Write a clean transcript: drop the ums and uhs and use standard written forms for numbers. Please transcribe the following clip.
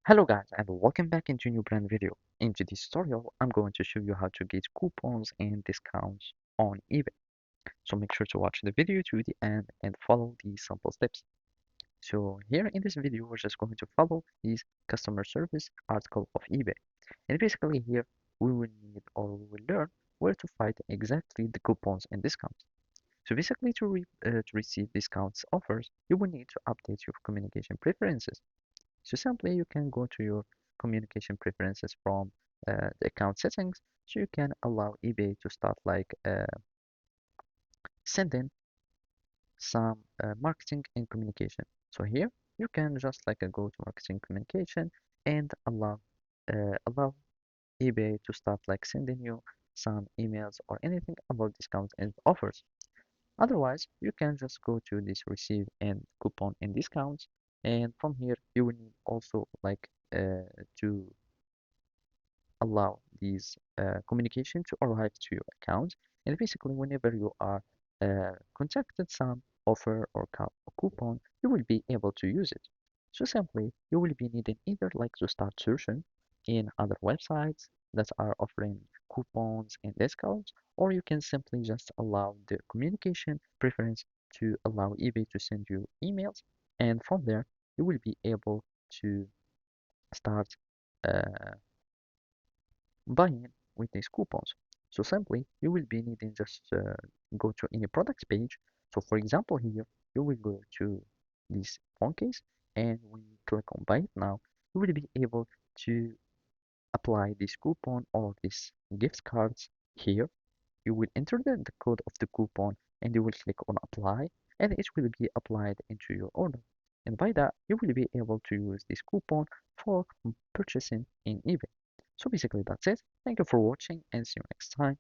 Hello guys and welcome back into a new brand video. In today's tutorial, I'm going to show you how to get coupons and discounts on eBay. So make sure to watch the video to the end and follow these simple steps. So here in this video, we're just going to follow this customer service article of eBay. And basically here, we will need or we will learn where to find exactly the coupons and discounts. So basically to receive discounts offers, you will need to update your communication preferences. So simply you can go to your communication preferences from the account settings so you can allow eBay to start sending some marketing and communication. So here you can just go to marketing communication and allow eBay to start sending you some emails or anything about discounts and offers. Otherwise, you can just go to this receive and coupon and discounts, and from here you will need also to allow these communication to arrive to your account. And basically, whenever you are contacted some offer or coupon, you will be able to use it. So simply, you will be needing either to start searching in other websites that are offering coupons and discounts, or you can simply just allow the communication preference to allow eBay to send you emails, and from there you will be able to start uh, buying with these coupons. So simply, you will be needing just go to any products page. So for example, here you will go to this phone case, and when you click on buy it now, you will be able to apply this coupon or this gift cards here. You will enter the code of the coupon and you will click on apply, and it will be applied into your order. And by that, you will be able to use this coupon for purchasing in eBay. So basically that's it. Thank you for watching and see you next time.